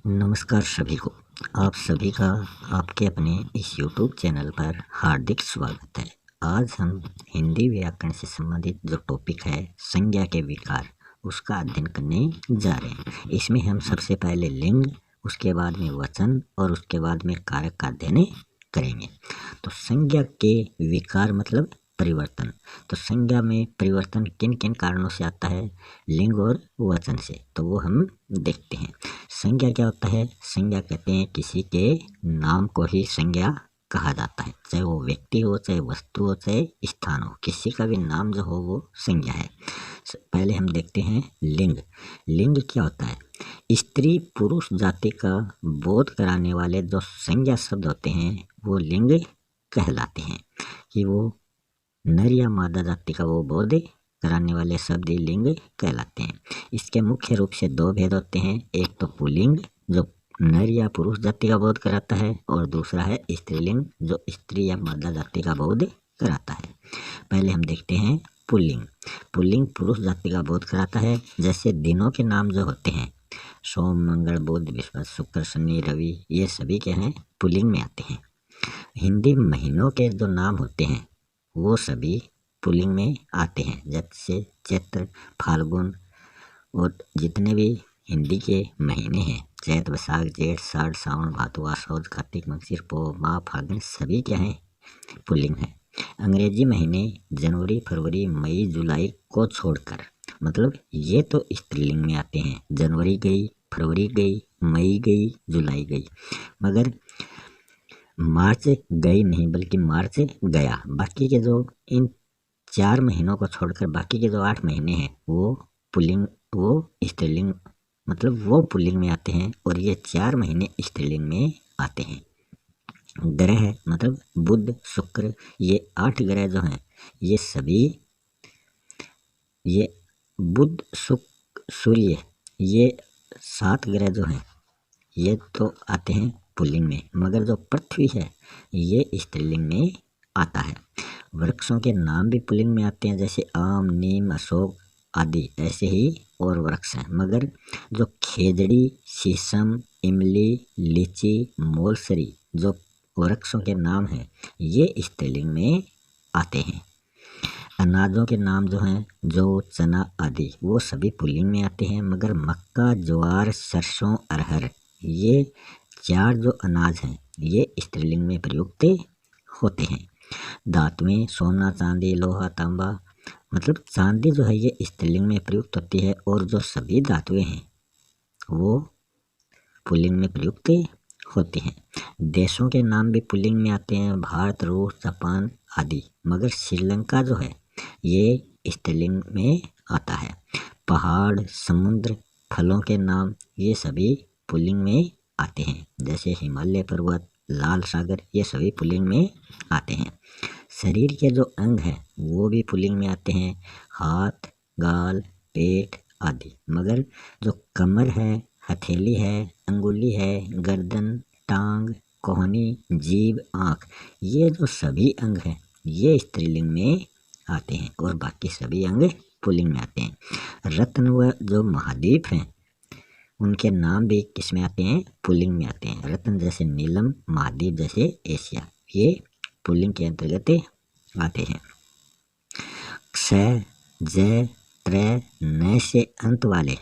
नमस्कार सभी को। आप सभी का आपके अपने इस YouTube चैनल पर हार्दिक स्वागत है। आज हम हिंदी व्याकरण से संबंधित जो टॉपिक है संज्ञा के विकार, उसका अध्ययन करने जा रहे हैं। इसमें हम सबसे पहले लिंग, उसके बाद में वचन और उसके बाद में कारक का अध्ययन करेंगे। तो संज्ञा के विकार मतलब परिवर्तन। तो संज्ञा में परिवर्तन किन किन कारणों से आता है, लिंग और वचन से, तो वो हम देखते हैं। संज्ञा क्या होता है? संज्ञा कहते हैं किसी के नाम को ही संज्ञा कहा जाता है, चाहे वो व्यक्ति हो, चाहे वस्तु हो, चाहे स्थान हो, किसी का भी नाम जो हो वो संज्ञा है। पहले हम देखते हैं लिंग। लिंग क्या होता है? स्त्री पुरुष जाति का बोध कराने वाले जो संज्ञा शब्द होते हैं वो लिंग कहलाते हैं, कि वो नर या मादा जाति का वो बोध कराने वाले शब्द ही लिंग कहलाते हैं। इसके मुख्य रूप से दो भेद होते हैं, एक तो पुल्लिंग जो नर या पुरुष जाति का बोध कराता है, और दूसरा है स्त्रीलिंग जो स्त्री या मादा जाति का बोध कराता है। पहले हम देखते हैं पुल्लिंग। पुल्लिंग पुरुष जाति का बोध कराता है, जैसे दिनों के नाम जो होते हैं सोम मंगल बुध बृहस्पति शुक्र शनि रवि, ये सभी क्या हैं, पुल्लिंग में आते हैं। हिंदी महीनों के जो नाम होते हैं वो सभी पुल्लिंग में आते हैं, जैसे चैत्र फाल्गुन, और जितने भी हिंदी के महीने हैं चैत वैशाख जेठ साढ़ सावन भादो आश्विन कार्तिक मगशिर पौष माह फाल्गुन, सभी क्या हैं, पुल्लिंग है। अंग्रेजी महीने जनवरी फरवरी मई जुलाई को छोड़कर, मतलब ये तो स्त्रीलिंग में आते हैं, जनवरी गई, फरवरी गई, मई गई, जुलाई गई, मगर मार्च गई नहीं बल्कि मार्च गया। बाकी के जो इन 4 महीनों को छोड़कर बाकी के जो 8 महीने हैं वो पुल्लिंग, वो स्त्रीलिंग, मतलब वो पुल्लिंग में आते हैं, और ये 4 महीने स्त्रीलिंग में आते हैं। ग्रह मतलब बुध शुक्र, ये 8 ग्रह जो हैं ये सभी, ये बुध शुक्र सूर्य, ये 7 ग्रह जो हैं ये तो आते हैं पुल्लिंग में, मगर जो पृथ्वी है ये स्त्रीलिंग में आता है। वृक्षों के नाम भी पुल्लिंग में आते हैं, जैसे आम नीम अशोक आदि, ऐसे ही और वृक्ष हैं, मगर जो खेजड़ी शीशम इमली लीची मोलसरी जो वृक्षों के नाम हैं ये स्त्रीलिंग में आते हैं। अनाजों के नाम जो हैं जौ चना आदि वो सभी पुल्लिंग में आते हैं, मगर मक्का ज्वार सरसों अरहर, ये 4 जो अनाज हैं ये स्त्रीलिंग में प्रयुक्त होते हैं। धातुएं सोना चांदी लोहा तांबा, मतलब चांदी जो है ये स्त्रीलिंग में प्रयुक्त होती है, और जो सभी धातुएं हैं वो पुल्लिंग में प्रयुक्त होते हैं। देशों के नाम भी पुल्लिंग में आते हैं, भारत रूस जापान आदि, मगर श्रीलंका जो है ये स्त्रीलिंग में आता है। पहाड़ समुद्र फलों के नाम ये सभी पुल्लिंग में आते हैं, जैसे हिमालय पर्वत लाल सागर, ये सभी पुल्लिंग में आते हैं। शरीर के जो अंग हैं वो भी पुल्लिंग में आते हैं, हाथ गाल पेट आदि, मगर जो कमर है हथेली है अंगुली है गर्दन टांग कोहनी जीभ आँख, ये जो सभी अंग हैं ये स्त्रीलिंग में आते हैं, और बाकी सभी अंग पुल्लिंग में आते हैं। रत्न व जो महाद्वीप हैं उनके नाम भी किस में आते हैं, पुल्लिंग में आते हैं। रत्न जैसे नीलम, महाद्वीप जैसे एशिया, ये पुल्लिंग के अंतर्गत आते हैं। क्षय जय त्रय नय से अंत वाले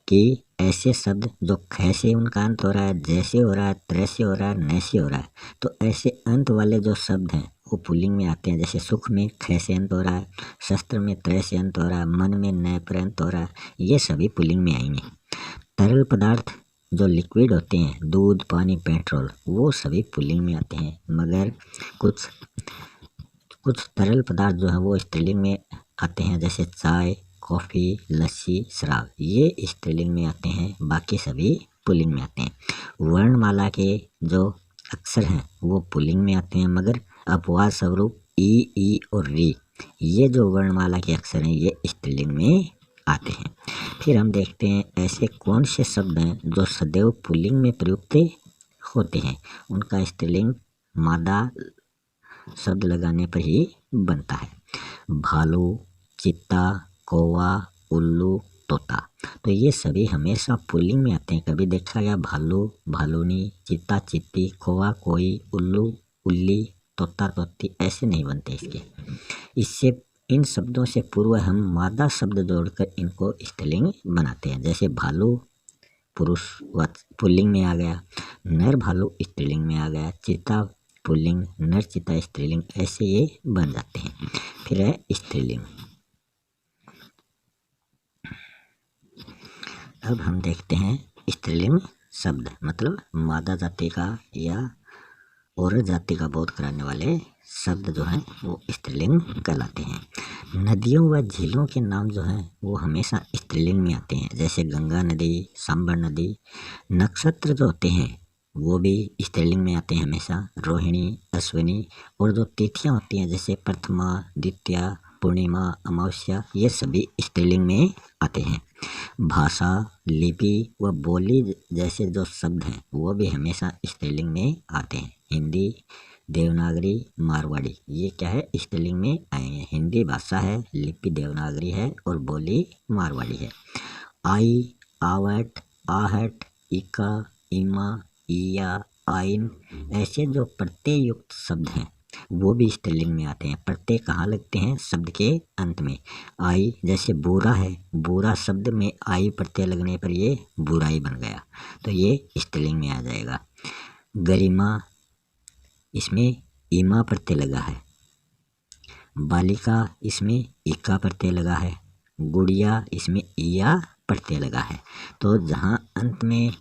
कि ऐसे शब्द जो ख से उनका अंत हो रहा है, जय से हो रहा है, त्रय से हो रहा है, नय से हो रहा है, तो ऐसे अंत वाले जो शब्द हैं वो पुल्लिंग में आते हैं। जैसे सुख में ख से अंत हो रहा है, शस्त्र में त्रय से अंत हो रहा है, मन में नय पर अंत हो रहा है, ये सभी पुल्लिंग में आएंगे। तरल पदार्थ जो लिक्विड होते हैं दूध पानी पेट्रोल, वो सभी पुल्लिंग में आते हैं, मगर कुछ तरल पदार्थ जो है वो स्त्रीलिंग में आते हैं, जैसे चाय कॉफ़ी लस्सी शराब, ये स्त्रीलिंग में आते हैं, बाकी सभी पुल्लिंग में आते हैं। वर्णमाला के जो अक्षर हैं वो पुल्लिंग में आते हैं, मगर अपवाद स्वरूप ई और री, ये जो वर्णमाला के अक्षर हैं ये स्त्रीलिंग में आते हैं। फिर हम देखते हैं ऐसे कौन से शब्द हैं जो सदैव पुल्लिंग में प्रयुक्त होते हैं, उनका स्त्रीलिंग मादा शब्द लगाने पर ही बनता है। भालू चित्ता कौवा उल्लू तोता। तो ये सभी हमेशा पुल्लिंग में आते हैं। कभी देखा गया भालू, भालूनी, चीता, चीती, कौवा, कोई, उल्लू, उल्ली, तोता, तोती, ऐसे नहीं बनते इसके। इससे इन शब्दों से पूर्व हम मादा शब्द जोड़कर इनको स्त्रीलिंग बनाते हैं। जैसे भालू पुरुष पुल्लिंग में आ गया, नर भालू स्त्रीलिंग में आ गया, चीता पुल्लिंग, नर चीता स्त्रीलिंग, ऐसे ये बन जाते हैं। फिर है स्त्रीलिंग। अब हम देखते हैं स्त्रीलिंग शब्द मतलब मादा जाति का या औरत जाति का बोध कराने वाले शब्द जो हैं वो स्त्रीलिंग कहलाते हैं। नदियों व झीलों के नाम जो हैं वो हमेशा स्त्रीलिंग में आते हैं। जैसे गंगा नदी, सांबर नदी। नक्षत्र जो होते हैं वो भी स्त्रीलिंग में आते हैं हमेशा। रोहिणी, अश्विनी। और जो तिथियां होती हैं जैसे प्रथमा, द्वितीया, पूर्णिमा, अमावस्या, ये सभी स्त्रीलिंग में आते हैं। भाषा, लिपि व बोली जैसे जो शब्द हैं वो भी हमेशा स्त्रीलिंग में आते हैं। हिंदी, देवनागरी, मारवाड़ी, ये क्या है स्त्रीलिंग में आएंगे। हिंदी भाषा है, लिपि देवनागरी है और बोली मारवाड़ी है। आई, आवट, आहट, इका, इमा, इया, आइन, ऐसे जो प्रत्यय युक्त शब्द हैं वो भी स्त्रीलिंग में आते हैं। प्रत्यय कहाँ लगते हैं? शब्द के अंत में। आई जैसे बुरा है, बुरा शब्द में आई प्रत्यय लगने पर ये बुराई बन गया, तो ये स्त्रीलिंग में आ जाएगा। गरिमा, इसमें इमा प्रत्यय लगा है। बालिका, इसमें इका प्रत्यय लगा है। गुड़िया, इसमें इया प्रत्यय लगा है। तो जहाँ अंत में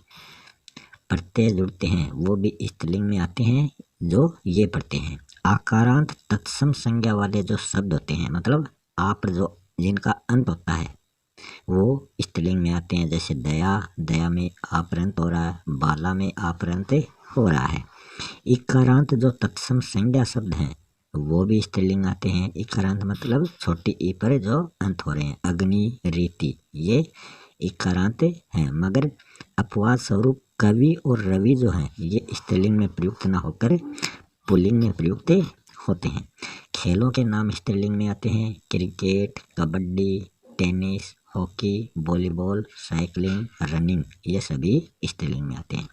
प्रत्यय जुड़ते हैं वो भी स्त्रीलिंग में आते हैं, जो ये प्रत्यय हैं। आकारांत तत्सम संज्ञा वाले जो शब्द होते हैं मतलब आप जो जिनका अंत होता है वो स्त्रीलिंग में आते हैं। जैसे दया, दया में आप्रंत हो रहा है। बाला में आप्रंत हो रहा है। इकारांत जो तत्सम संज्ञा शब्द हैं वो भी स्त्रीलिंग आते हैं। इकारांत मतलब छोटी ई पर जो अंत हो रहे हैं। अग्नि, रीति, ये इकारांत हैं। मगर अपवाद स्वरूप कवि और रवि जो हैं ये स्त्रीलिंग में प्रयुक्त न होकर पुल्लिंग में प्रयुक्त होते हैं। खेलों के नाम स्त्रीलिंग में आते हैं। Cricket, kabaddi, tennis, hockey, volleyball, cycling, running, ये सभी स्त्रीलिंग में आते हैं।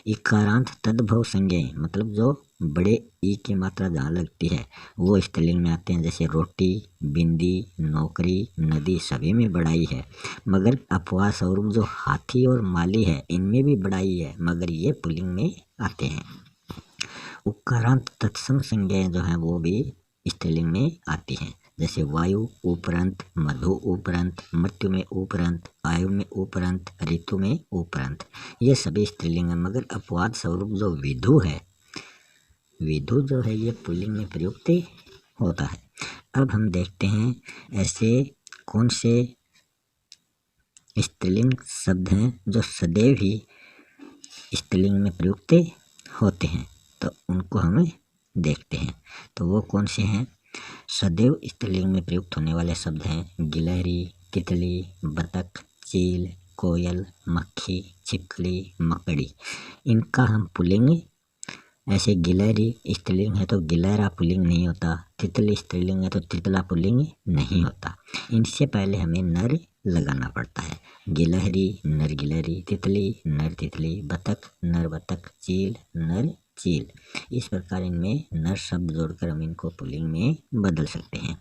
इकारांत तद्भव संज्ञाएं मतलब जो बड़े ई की मात्रा जहाँ लगती है वो स्त्रीलिंग में आते हैं। जैसे रोटी, बिंदी, नौकरी, नदी, सभी में बड़ाई है। मगर अपवाद स्वरूप जो हाथी और माली है इनमें भी बड़ाई है, मगर ये पुल्लिंग में आते हैं। उकारांत तत्सम संज्ञाएं जो हैं वो भी स्त्रीलिंग में आती हैं। जैसे वायु उपरंत, मधु उपरंत, मृत्यु में उपरंत, आयु में उपरंत, ऋतु में उपरंत, ये सभी स्त्रीलिंग है। मगर अपवाद स्वरूप जो विधु है, विधु जो है ये पुल्लिंग में प्रयुक्त होता है। अब हम देखते हैं ऐसे कौन से स्त्रीलिंग शब्द हैं जो सदैव ही स्त्रीलिंग में प्रयुक्त होते हैं, तो उनको हम देखते हैं। तो वो कौन से हैं? सदैव स्त्रीलिंग में प्रयुक्त होने वाले शब्द हैं गिलहरी, तितली, बतख, चील, कोयल, मक्खी, छिपकली, मकड़ी। इनका हम पुल्लिंग ऐसे गिलहरी स्त्रीलिंग है तो गिलहरा पुल्लिंग नहीं होता। तितली स्त्रीलिंग है तो तितला पुल्लिंग नहीं होता। इनसे पहले हमें नर लगाना पड़ता है। गिलहरी, नर गिलहरी, तितली, नर तितली, बतख, नर बतख, चील, नर चील। इस प्रकार इनमें नर शब्द जोड़कर हम इनको पुल्लिंग में बदल सकते हैं।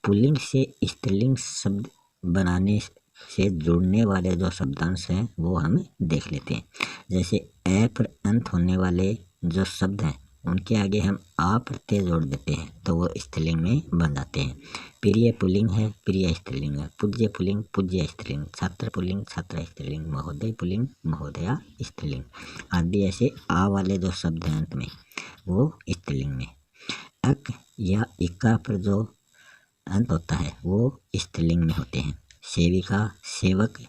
पुल्लिंग से स्त्रीलिंग शब्द बनाने से जुड़ने वाले जो शब्दांश हैं वो हम देख लेते हैं। जैसे ए पर अंत होने वाले जो शब्द हैं उनके आगे हम आ प्रत्यय जोड़ देते हैं तो वो स्त्रीलिंग में बन जाते हैं। प्रिय पुल्लिंग है, प्रिय स्त्रीलिंग है। पूज्य पुल्लिंग, पूज्य स्त्रीलिंग। छात्र पुल्लिंग, छात्रा स्त्रीलिंग। महोदय पुल्लिंग, महोदया स्त्रीलिंग आदि। ऐसे आ वाले जो शब्द हैं अंत में वो स्त्रीलिंग में। अक या इका पर जो अंत होता है वो स्त्रीलिंग में होते हैं। सेविका, सेवक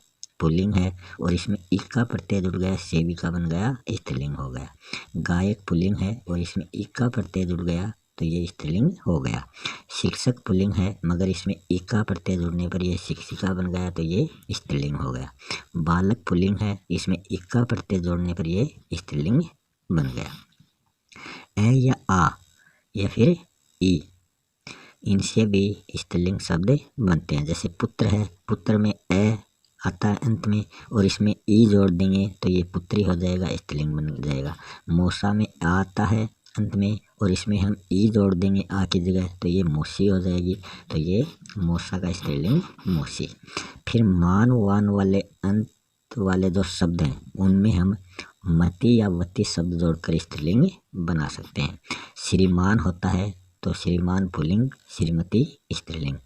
पुल्लिंग है और इसमें इका प्रत्यय जुड़ गया, सेविका बन गया, स्त्रीलिंग हो गया। गायक पुल्लिंग है और इसमें इका प्रत्यय जुड़ गया तो ये स्त्रीलिंग हो गया। शिक्षक पुल्लिंग है मगर इसमें इका प्रत्यय जुड़ने पर ये शिक्षिका बन गया तो ये स्त्रीलिंग हो गया। बालक पुल्लिंग है, इसमें इका प्रत्यय जोड़ने पर ये स्त्रीलिंग बन गया। ए या आ या फिर ई, इनसे भी स्त्रीलिंग शब्द बनते हैं। जैसे पुत्र है, पुत्र में ए आता है अंत में, और इसमें ई जोड़ देंगे तो ये पुत्री हो जाएगा, स्त्रीलिंग बन जाएगा। मौसा में आ आता है अंत में, और इसमें हम ई जोड़ देंगे आ की जगह तो ये मौसी हो जाएगी, तो ये मौसा का स्त्रीलिंग मौसी। फिर मान वान वाले अंत वाले जो शब्द हैं उनमें हम मति या वती शब्द जोड़कर स्त्रीलिंग बना सकते हैं। श्रीमान होता है तो श्रीमान पुल्लिंग, श्रीमती स्त्रीलिंग।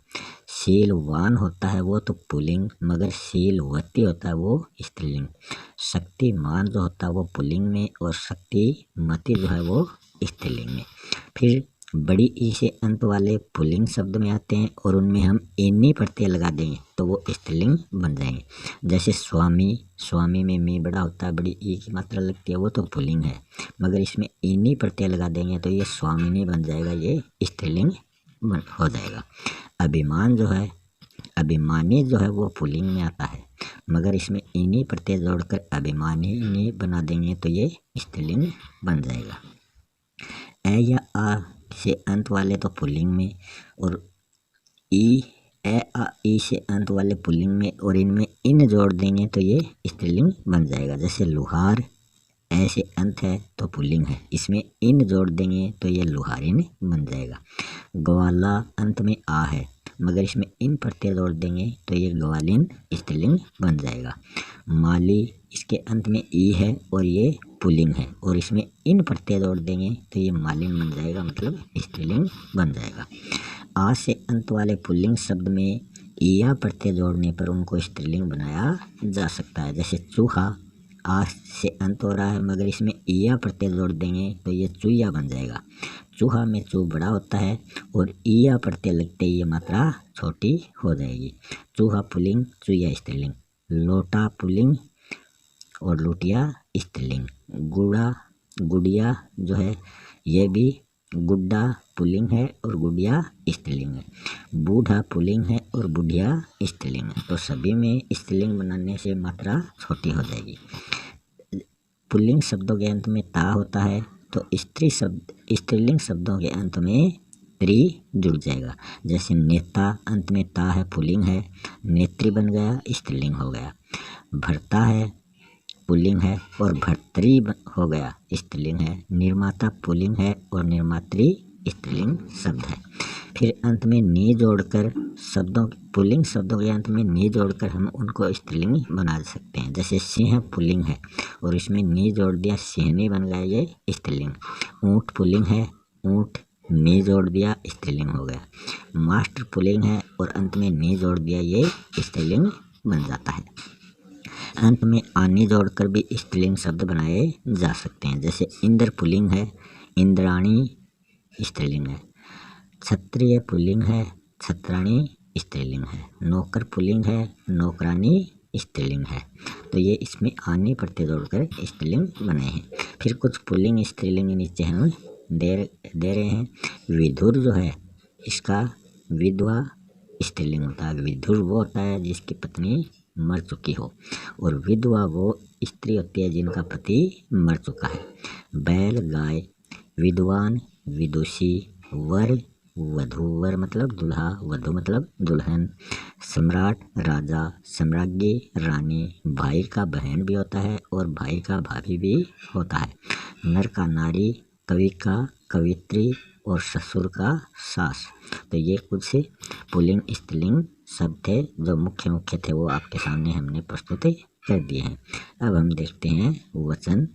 शीलवान होता है वो तो पुल्लिंग, मगर शीलवती होता है वो स्त्रीलिंग। शक्तिमान जो होता है वो पुल्लिंग में, और शक्तिमती जो है वो स्त्रीलिंग में। फिर बड़ी ई से अंत वाले पुल्लिंग शब्द में आते हैं, और उनमें हम एनी प्रत्यय लगा देंगे तो वो स्त्रीलिंग बन जाएंगे। जैसे स्वामी, स्वामी में मी बड़ा होता है, बड़ी ई की मात्रा लगती है, वो तो पुल्लिंग है, मगर इसमें एनी प्रत्यय लगा देंगे तो ये स्वामिनी बन जाएगा, ये स्त्रीलिंग हो जाएगा। अभिमान जो है, अभिमानी जो है वो पुल्लिंग में आता है, मगर इसमें इन्हीं प्रत्यय जोड़कर अभिमानी बना देंगे तो ये स्त्रीलिंग बन जाएगा। ए या आ से अंत वाले तो पुल्लिंग में, और ई ए आ ई से अंत वाले पुल्लिंग में, और इनमें इन जोड़ देंगे तो ये स्त्रीलिंग बन जाएगा। जैसे लुहार, ऐसे अंत है तो पुल्लिंग है, इसमें इन जोड़ देंगे तो ये लुहारिन बन जाएगा। ग्वाला अंत में आ है, मगर इसमें इन प्रत्यय जोड़ देंगे तो ये ग्वालिन स्त्रीलिंग बन जाएगा। माली, इसके अंत में ई है और ये पुल्लिंग है, और इसमें इन प्रत्यय जोड़ देंगे तो ये मालिन बन जाएगा, मतलब स्त्रीलिंग बन जाएगा। आ से अंत वाले पुल्लिंग शब्द में ईया प्रत्यय जोड़ने पर उनको स्त्रीलिंग बनाया जा सकता है। जैसे चूहा, आ से अंत हो रहा है, मगर इसमें ईया प्रत्यय जोड़ देंगे तो ये चूया बन जाएगा। चूहा में चू बड़ा होता है, और ईया प्रत्यय लगते ही ये मात्रा छोटी हो जाएगी। चूहा पुल्लिंग, चूया स्त्रीलिंग। लोटा पुल्लिंग और लुटिया स्त्रीलिंग। गुड़ा, गुड़िया जो है ये भी, गुड्डा पुल्लिंग है और गुड़िया स्त्रीलिंग है। बूढ़ा पुल्लिंग है और बुढ़िया स्त्रीलिंग है, तो सभी में स्त्रीलिंग बनाने से मात्रा छोटी हो जाएगी। पुल्लिंग शब्दों के अंत में ता होता है तो स्त्रीलिंग शब्दों के अंत में त्री जुड़ जाएगा। जैसे नेता, अंत में ता है, पुल्लिंग है, नेत्री बन गया, स्त्रीलिंग हो गया। भरता है, पुल्लिंग है, और भर्तरी हो गया, स्त्रीलिंग है। निर्माता पुल्लिंग है और निर्मात्री स्त्रीलिंग शब्द है। फिर अंत में नी जोड़कर शब्दों, पुल्लिंग शब्दों के अंत में नी जोड़कर हम उनको स्त्रीलिंग बना सकते हैं। जैसे सिंह पुल्लिंग है और इसमें नी जोड़ दिया, सिंहनी बन गया, ये स्त्रीलिंग। ऊँट पुल्लिंग है, ऊँट नी जोड़ दिया, स्त्रीलिंग हो गया। मास्टर पुल्लिंग है और अंत में नी जोड़ दिया, ये स्त्रीलिंग बन जाता है। अंत में आनी जोड़कर भी स्त्रीलिंग शब्द बनाए जा सकते हैं। जैसे इंद्र पुल्लिंग है, इंद्राणी स्त्रीलिंग है। क्षत्रिय पुल्लिंग है, छत्राणी स्त्रीलिंग है। नौकर पुल्लिंग है, नौकरानी स्त्रीलिंग है। तो ये इसमें आनी प्रत्यय जोड़कर स्त्रीलिंग बने हैं। फिर कुछ पुल्लिंग स्त्रीलिंग नीचे हम दे रहे हैं। विधुर जो है, इसका विधवा स्त्रीलिंग होता है। विधुर वो होता है जिसकी पत्नी मर चुकी हो, और विधवा वो स्त्री होती है जिनका पति मर चुका है। बैल, गाय। विद्वान, विदुषी। वर, वधू, वर मतलब दूल्हा, वधू मतलब दुल्हन। सम्राट, राजा। सम्राज्ञी, रानी। भाई का बहन भी होता है और भाई का भाभी भी होता है। नर का नारी, कवि का कवित्री, और ससुर का सास। तो ये कुछ पुल्लिंग स्त्रीलिंग शब्द थे जो मुख्य थे, वो आपके सामने हमने प्रस्तुत कर दिए हैं। अब हम देखते हैं वचन।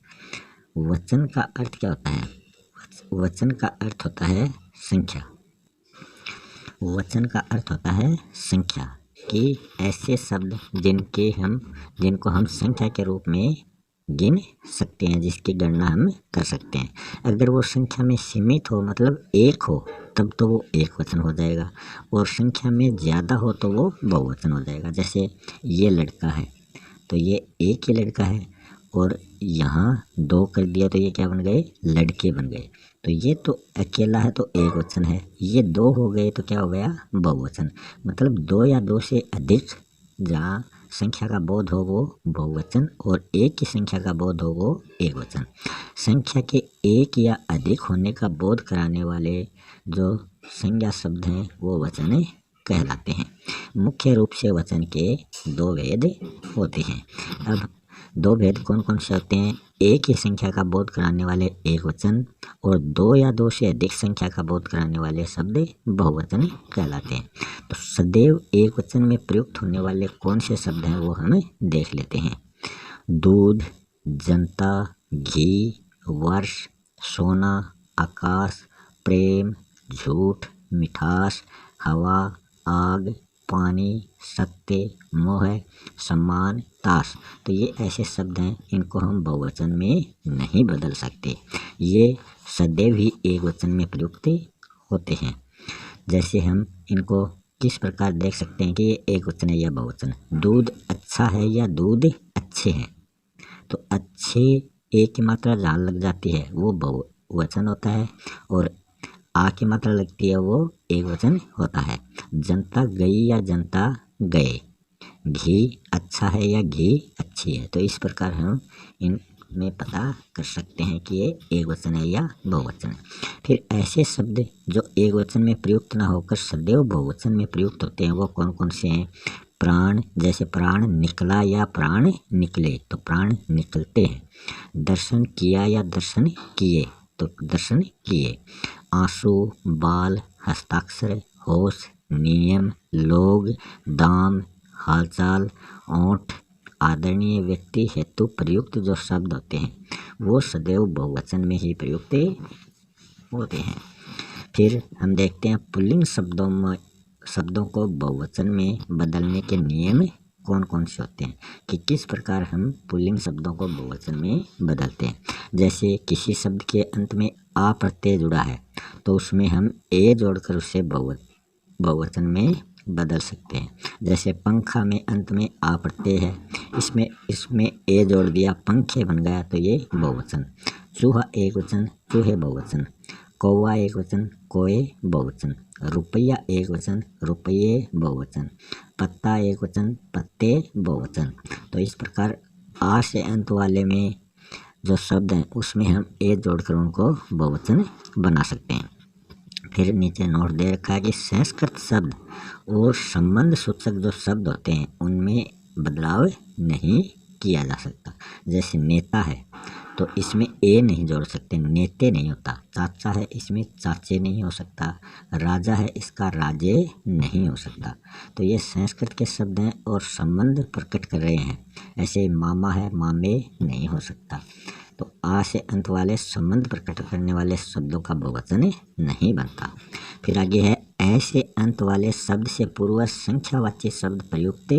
वचन का अर्थ क्या होता है? वचन का अर्थ होता है संख्या। वचन का अर्थ होता है संख्या, कि ऐसे शब्द जिनको हम संख्या के रूप में गिन सकते हैं, जिसकी गणना हम कर सकते हैं। अगर वो संख्या में सीमित हो, मतलब एक हो, तब तो वो एक वचन हो जाएगा, और संख्या में ज़्यादा हो तो वो बहुवचन हो जाएगा। जैसे ये लड़का है तो ये एक ही लड़का है, और यहाँ दो कर दिया तो ये क्या बन गए? लड़के बन गए। तो ये तो अकेला है तो एक वचन है, ये दो हो गए तो क्या हो गया? बहुवचन। मतलब दो या दो से अधिक जहाँ संख्या का बोध हो वो बहुवचन, और एक की संख्या का बोध हो वो एक वचन। संख्या के एक या अधिक होने का बोध कराने वाले जो संज्ञा शब्द हैं वो वचन कहलाते हैं। मुख्य रूप से वचन के दो भेद होते हैं। अब दो भेद कौन कौन से होते हैं? एक ही संख्या का बोध कराने वाले एक वचन और दो या दो से अधिक संख्या का बोध कराने वाले शब्द बहुवचन कहलाते हैं। तो सदैव एक वचन में प्रयुक्त होने वाले कौन से शब्द हैं वो हम देख लेते हैं। दूध, जनता, घी, वर्ष, सोना, आकाश, प्रेम, झूठ, मिठास, हवा, आग, पानी, सत्य, मोह, सम्मान, ताश। तो ये ऐसे शब्द हैं, इनको हम बहुवचन में नहीं बदल सकते। ये सदैव ही एक वचन में प्रयुक्त होते हैं। जैसे हम इनको किस प्रकार देख सकते हैं कि ये एक वचन है या बहुवचन। दूध अच्छा है या दूध अच्छे हैं। तो अच्छे एक की मात्रा जहाँ लग जाती है वो बहुवचन होता है और आ की मात्रा लगती है वो एक वचन होता है। जनता गई या जनता गए। घी अच्छा है या घी अच्छी है। तो इस प्रकार हम इनमें पता कर सकते हैं कि ये एक वचन है या बहुवचन। फिर ऐसे शब्द जो एक वचन में प्रयुक्त न होकर सदैव बहुवचन में प्रयुक्त होते हैं वो कौन कौन से हैं? प्राण, जैसे प्राण निकला या प्राण निकले, तो प्राण निकलते हैं। दर्शन किया या दर्शन किए, तो दर्शन किए। आंसू, बाल, हस्ताक्षर, होश, नियम, लोग, दाम, हालचाल, ओंठ, आदरणीय व्यक्ति हेतु प्रयुक्त जो शब्द होते हैं वो सदैव बहुवचन में ही प्रयुक्त होते हैं। फिर हम देखते हैं पुल्लिंग शब्दों को बहुवचन में बदलने के नियम कौन कौन से होते हैं, कि किस प्रकार हम पुल्लिंग शब्दों को बहुवचन में बदलते हैं। जैसे किसी शब्द के अंत में आ प्रत्यय जुड़ा है तो उसमें हम ए जोड़कर उसे बहुवचन में बदल सकते हैं। जैसे पंखा में अंत में आ प्रत्यय है, इसमें ए जोड़ दिया, पंखे बन गया, तो ये बहुवचन। चूहा एक वचन, चूहे बहुवचन। कौवा एक वचन, कोए बहुवचन। रुपया एक वचन, रुपये बहुवचन। पत्ता एक वचन, पत्ते बहुवचन। तो इस प्रकार आ से अंत वाले में जो शब्द हैं उसमें हम ए जोड़कर उनको बहुवचन बना सकते हैं। फिर नीचे नोट दे रखा है कि संस्कृत शब्द और संबंध सूचक जो शब्द होते हैं उनमें बदलाव नहीं किया जा सकता। जैसे नेता है तो इसमें ए नहीं जोड़ सकते, नेते नहीं होता। चाचा है, इसमें चाचे नहीं हो सकता। राजा है, इसका राजे नहीं हो सकता। तो ये संस्कृत के शब्द हैं और संबंध प्रकट कर रहे हैं। ऐसे मामा है, मामे नहीं हो सकता। तो आ से अंत वाले संबंध प्रकट करने वाले शब्दों का बहुवचन नहीं बनता। फिर आगे है ऐसे अंत वाले शब्द से पूर्व संख्यावाची शब्द प्रयुक्त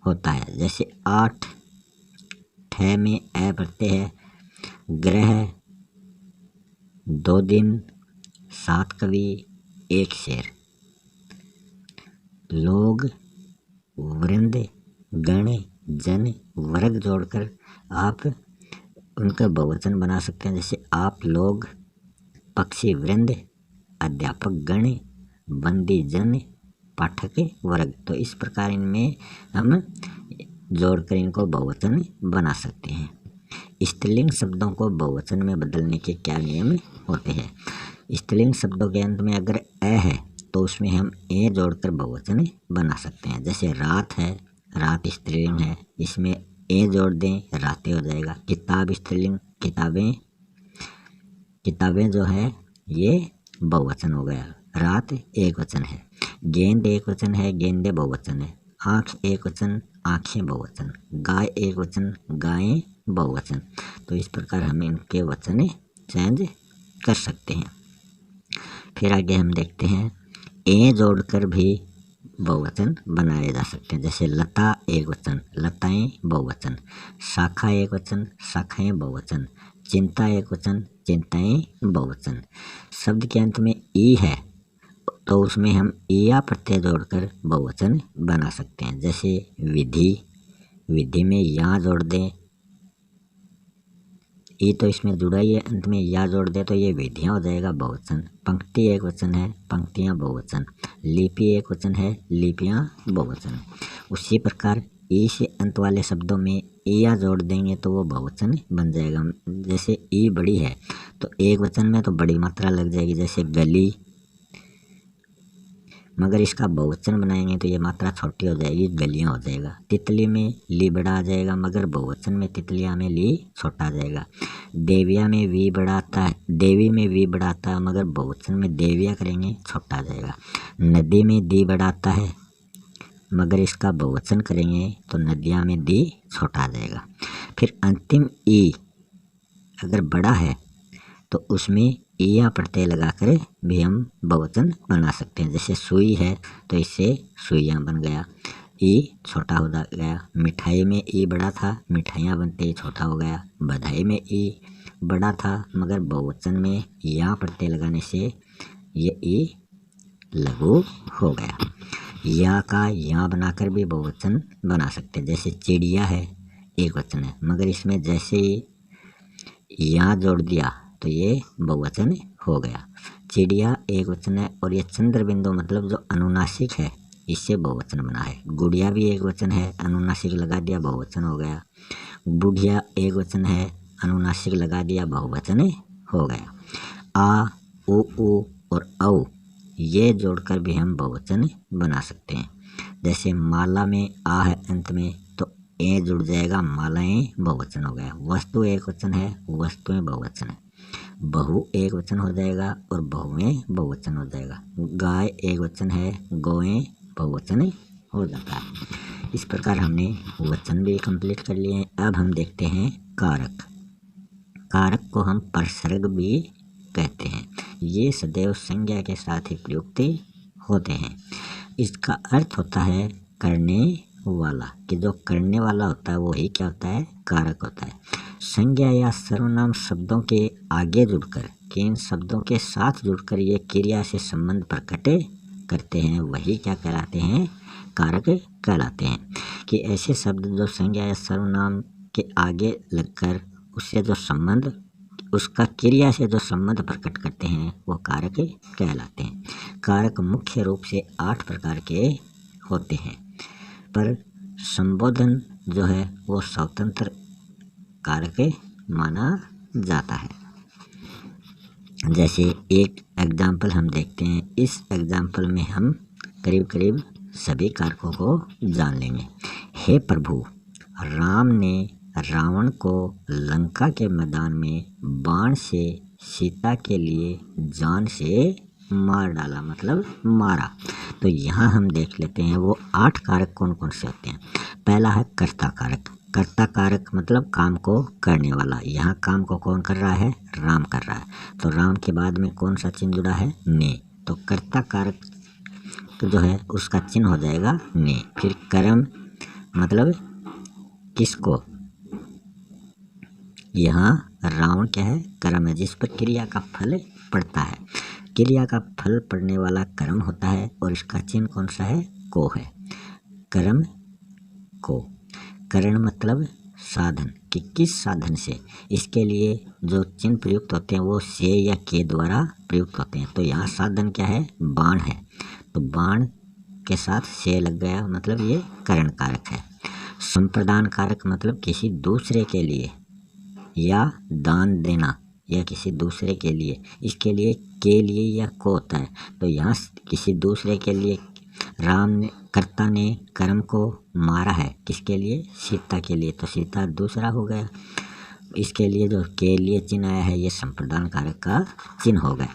होता है। जैसे 8, 6 में ए प्रत्यय है। ग्रह, 2 दिन, 7 कवि, 1 शेर। लोग, वृंद, गण, जन, वर्ग जोड़कर आप उनका बहुवचन बना सकते हैं। जैसे आप लोग, पक्षी वृंद, अध्यापक गण, बंदी जन, पाठक वर्ग। तो इस प्रकार इनमें हम जोड़कर इनको बहुवचन बना सकते हैं। स्त्रीलिंग शब्दों को बहुवचन में बदलने के क्या नियम होते हैं? स्त्रीलिंग शब्दों के अंत में अगर ए है तो उसमें हम ए जोड़कर बहुवचन बना सकते हैं। जैसे रात है, रात स्त्रीलिंग है, इसमें ए जोड़ दें, रातें हो जाएगा। किताब स्त्रीलिंग, किताबें जो है ये बहुवचन हो गया, रात एक वचन है। गेंद एक वचन है, गेंदे बहुवचन है। आँख एक वचन, आँखें बहुवचन। गाय एक वचन, गायें बहुवचन। तो इस प्रकार हम इनके वचन चेंज कर सकते हैं। फिर आगे हम देखते हैं ए जोड़कर भी बहुवचन बनाए जा सकते हैं। जैसे लता एक वचन, लताएं बहुवचन। शाखा एक वचन, शाखाएं बहुवचन। चिंता एक वचन, चिंताएं बहुवचन। शब्द के अंत में ई है तो उसमें हम या प्रत्यय जोड़कर बहुवचन बना सकते हैं। जैसे विधि में या जोड़ दें, ई तो इसमें जुड़ा ही है, अंत में या जोड़ दे तो ये विधियाँ हो जाएगा बहुवचन। पंक्ति एक वचन है, पंक्तियाँ बहुवचन। लिपि एक वचन है, लिपियाँ बहुवचन। उसी प्रकार ई से अंत वाले शब्दों में या जोड़ देंगे तो वो बहुवचन बन जाएगा। जैसे ई बड़ी है तो एक वचन में तो बड़ी मात्रा लग जाएगी। जैसे गली, मगर इसका बहुवचन बनाएंगे तो ये मात्रा छोटी हो जाएगी, गलियां हो जाएगा। तितली में ली बड़ा आ जाएगा, मगर बहुवचन में तितलियां में ली छोटा आ जाएगा। देविया में वी बड़ा आता है, देवी में वी बड़ा आता है, मगर बहुवचन में देविया करेंगे छोटा आ जाएगा। नदी में दी बड़ा आता है, मगर इसका बहुवचन करेंगे तो नदियां में दी छोटा आ जाएगा। फिर अंतिम ई अगर बड़ा है तो उसमें या प्रत्यय लगाकर भी हम बहुवचन बना सकते हैं। जैसे सुई है तो इससे सुइयां बन गया, ई छोटा हो गया। मिठाई में ई बड़ा था, मिठाइयाँ बनते ही छोटा हो गया। बधाई में ई बड़ा था, मगर बहुवचन में या प्रत्यय लगाने से ये ई लघु हो गया। या का या बनाकर भी बहुवचन बना सकते हैं। जैसे चिड़िया है, एक वचन है, मगर इसमें जैसे ही या जोड़ दिया तो ये बहुवचन हो गया। चिड़िया एक वचन है, और ये चंद्र बिंदु मतलब जो अनुनासिक है इससे बहुवचन बना है। गुड़िया भी एक वचन है, अनुनासिक लगा दिया बहुवचन हो गया। बुढ़िया एक वचन है, अनुनासिक लगा दिया बहुवचन हो गया। आ, उ और औ ये जोड़कर भी हम बहुवचन बना सकते हैं। जैसे माला में आ है अंत में तो ए जुड़ जाएगा, मालाएं बहुवचन हो गया। वस्तु एक वचन है, वस्तुएं बहुवचन है। बहु एक वचन हो जाएगा और बहुएं बहुवचन हो जाएगा। गाय एक वचन है, गौएं बहुवचन हो जाता है। इस प्रकार हमने वचन भी कंप्लीट कर लिए हैं। अब हम देखते हैं कारक। कारक को हम परसर्ग भी कहते हैं। ये सदैव संज्ञा के साथ ही प्रयुक्त होते हैं। इसका अर्थ होता है करने वाला, कि जो करने वाला होता है वही क्या होता है, कारक होता है। संज्ञा या सर्वनाम शब्दों के आगे जुड़कर, कि इन शब्दों के साथ जुड़कर ये क्रिया से संबंध प्रकट करते हैं, वही क्या कहलाते हैं, कारक कहलाते हैं। कि ऐसे शब्द जो संज्ञा या सर्वनाम के आगे लगकर उससे जो संबंध, उसका क्रिया से जो संबंध प्रकट करते हैं वो कारक कहलाते हैं। कारक मुख्य रूप से 8 प्रकार के होते हैं, पर संबोधन जो है वो स्वतंत्र कारक माना जाता है। जैसे एक एग्जाम्पल हम देखते हैं। इस एग्जाम्पल में हम करीब करीब सभी कारकों को जान लेंगे। हे प्रभु, राम ने रावण को लंका के मैदान में बाण से सीता के लिए जान से मार डाला, मतलब मारा। तो यहाँ हम देख लेते हैं वो 8 कारक कौन कौन से होते हैं। पहला है कर्ता कारक। कर्ता कारक मतलब काम को करने वाला। यहाँ काम को कौन कर रहा है, राम कर रहा है। तो राम के बाद में कौन सा चिन्ह जुड़ा है, ने। तो कर्ता कारक जो है उसका चिन्ह हो जाएगा ने। फिर कर्म मतलब किसको, यहाँ रावण क्या है, कर्म है, जिस पर क्रिया का फल पड़ता है। क्रिया का फल पड़ने वाला कर्म होता है और इसका चिन्ह कौन सा है, को है। कर्म को। करण मतलब साधन, कि किस साधन से, इसके लिए जो चिन्ह प्रयुक्त होते हैं वो से या के द्वारा प्रयुक्त होते हैं। तो यहाँ साधन क्या है, बाण है, तो बाण के साथ से लग गया, मतलब ये करण कारक है। संप्रदान कारक मतलब किसी दूसरे के लिए या दान देना या किसी दूसरे के लिए, इसके लिए के लिए या को होता है। तो यहाँ किसी दूसरे के लिए राम ने, कर्ता ने कर्म को मारा है, किसके लिए, सीता के लिए, तो सीता दूसरा हो गया। इसके लिए जो के लिए चिन्ह आया है ये संप्रदान कारक का चिन्ह हो गया।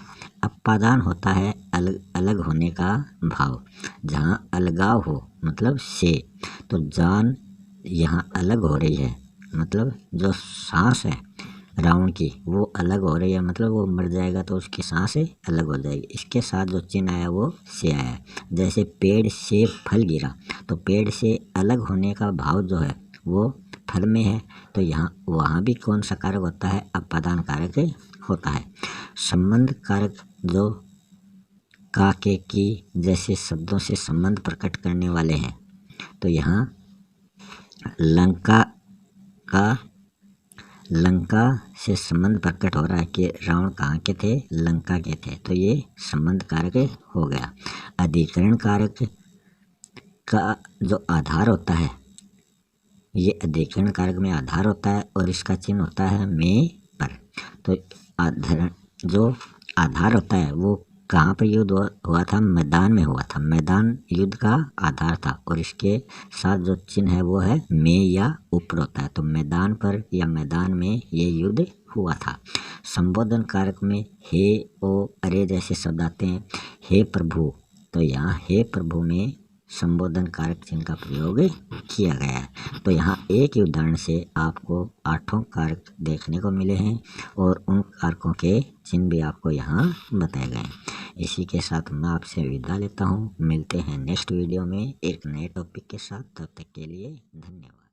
अपादान होता है अलग अलग होने का भाव, जहाँ अलगाव हो मतलब से। तो जान यहाँ अलग हो रही है, मतलब जो सांस है रावण की वो अलग हो रही है, मतलब वो मर जाएगा तो उसकी सांसें अलग हो जाएगी। इसके साथ जो चिन्ह आया वो से आया है। जैसे पेड़ से फल गिरा, तो पेड़ से अलग होने का भाव जो है वो फल में है, तो यहाँ वहाँ भी कौन सा कारक होता है, अपादान कारक होता है। संबंध कारक जो का, के, की जैसे शब्दों से संबंध प्रकट करने वाले हैं। तो यहाँ लंका से संबंध प्रकट हो रहा है कि रावण कहाँ के थे, लंका के थे, तो ये संबंध कारक हो गया। अधिकरण कारक का जो आधार होता है, ये अधिकरण कारक में आधार होता है और इसका चिन्ह होता है में पर। तो जो आधार होता है वो कहाँ पर युद्ध हुआ था? मैदान में हुआ था। मैदान युद्ध का आधार था और इसके साथ जो चिन्ह है वो है में या ऊपर होता है। तो मैदान पर या मैदान में ये युद्ध हुआ था। संबोधन कारक में हे, ओ, अरे जैसे शब्द आते हैं। हे प्रभु, तो यहाँ हे प्रभु में संबोधन कारक चिन्ह का प्रयोग किया गया है। तो यहाँ एक ही उदाहरण से आपको 8 कारक देखने को मिले हैं और उन कारकों के चिन्ह भी आपको यहाँ बताए गए हैं। इसी के साथ मैं आपसे विदा लेता हूँ। मिलते हैं नेक्स्ट वीडियो में एक नए टॉपिक के साथ। तब तक के लिए धन्यवाद।